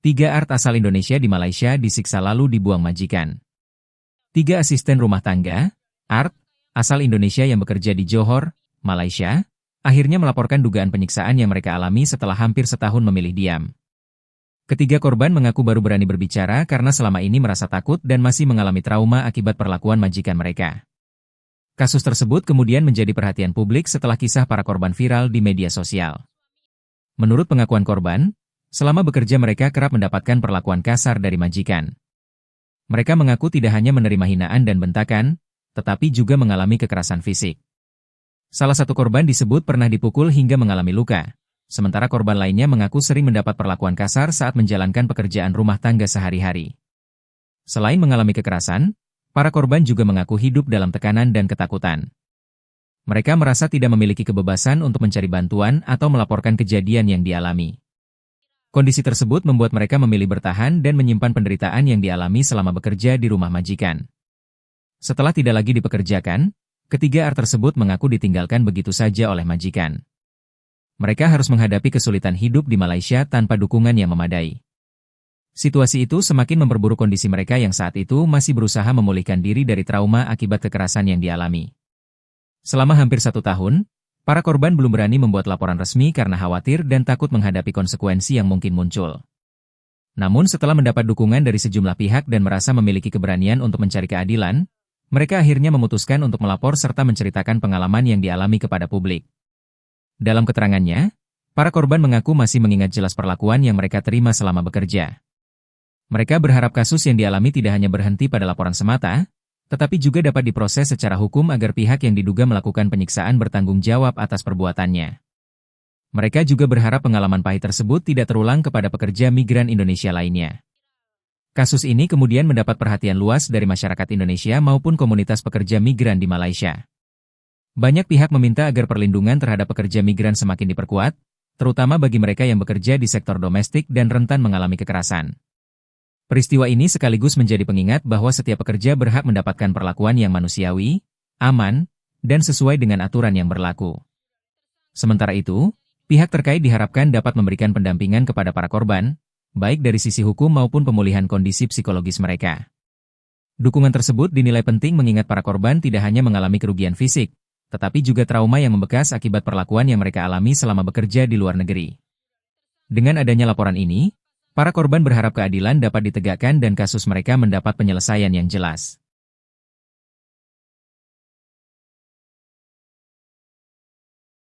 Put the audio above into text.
3 art asal Indonesia di Malaysia disiksa lalu dibuang majikan. 3 asisten rumah tangga, art, asal Indonesia yang bekerja di Johor, Malaysia, akhirnya melaporkan dugaan penyiksaan yang mereka alami setelah hampir setahun memilih diam. Ketiga korban mengaku baru berani berbicara karena selama ini merasa takut dan masih mengalami trauma akibat perlakuan majikan mereka. Kasus tersebut kemudian menjadi perhatian publik setelah kisah para korban viral di media sosial. Menurut pengakuan korban, selama bekerja mereka kerap mendapatkan perlakuan kasar dari majikan. Mereka mengaku tidak hanya menerima hinaan dan bentakan, tetapi juga mengalami kekerasan fisik. Salah satu korban disebut pernah dipukul hingga mengalami luka, sementara korban lainnya mengaku sering mendapat perlakuan kasar saat menjalankan pekerjaan rumah tangga sehari-hari. Selain mengalami kekerasan, para korban juga mengaku hidup dalam tekanan dan ketakutan. Mereka merasa tidak memiliki kebebasan untuk mencari bantuan atau melaporkan kejadian yang dialami. Kondisi tersebut membuat mereka memilih bertahan dan menyimpan penderitaan yang dialami selama bekerja di rumah majikan. Setelah tidak lagi dipekerjakan, ketiga art tersebut mengaku ditinggalkan begitu saja oleh majikan. Mereka harus menghadapi kesulitan hidup di Malaysia tanpa dukungan yang memadai. Situasi itu semakin memperburuk kondisi mereka yang saat itu masih berusaha memulihkan diri dari trauma akibat kekerasan yang dialami. Selama hampir 1 tahun, para korban belum berani membuat laporan resmi karena khawatir dan takut menghadapi konsekuensi yang mungkin muncul. Namun setelah mendapat dukungan dari sejumlah pihak dan merasa memiliki keberanian untuk mencari keadilan, mereka akhirnya memutuskan untuk melapor serta menceritakan pengalaman yang dialami kepada publik. Dalam keterangannya, para korban mengaku masih mengingat jelas perlakuan yang mereka terima selama bekerja. Mereka berharap kasus yang dialami tidak hanya berhenti pada laporan semata, tetapi juga dapat diproses secara hukum agar pihak yang diduga melakukan penyiksaan bertanggung jawab atas perbuatannya. Mereka juga berharap pengalaman pahit tersebut tidak terulang kepada pekerja migran Indonesia lainnya. Kasus ini kemudian mendapat perhatian luas dari masyarakat Indonesia maupun komunitas pekerja migran di Malaysia. Banyak pihak meminta agar perlindungan terhadap pekerja migran semakin diperkuat, terutama bagi mereka yang bekerja di sektor domestik dan rentan mengalami kekerasan. Peristiwa ini sekaligus menjadi pengingat bahwa setiap pekerja berhak mendapatkan perlakuan yang manusiawi, aman, dan sesuai dengan aturan yang berlaku. Sementara itu, pihak terkait diharapkan dapat memberikan pendampingan kepada para korban, baik dari sisi hukum maupun pemulihan kondisi psikologis mereka. Dukungan tersebut dinilai penting mengingat para korban tidak hanya mengalami kerugian fisik, tetapi juga trauma yang membekas akibat perlakuan yang mereka alami selama bekerja di luar negeri. Dengan adanya laporan ini, para korban berharap keadilan dapat ditegakkan dan kasus mereka mendapat penyelesaian yang jelas.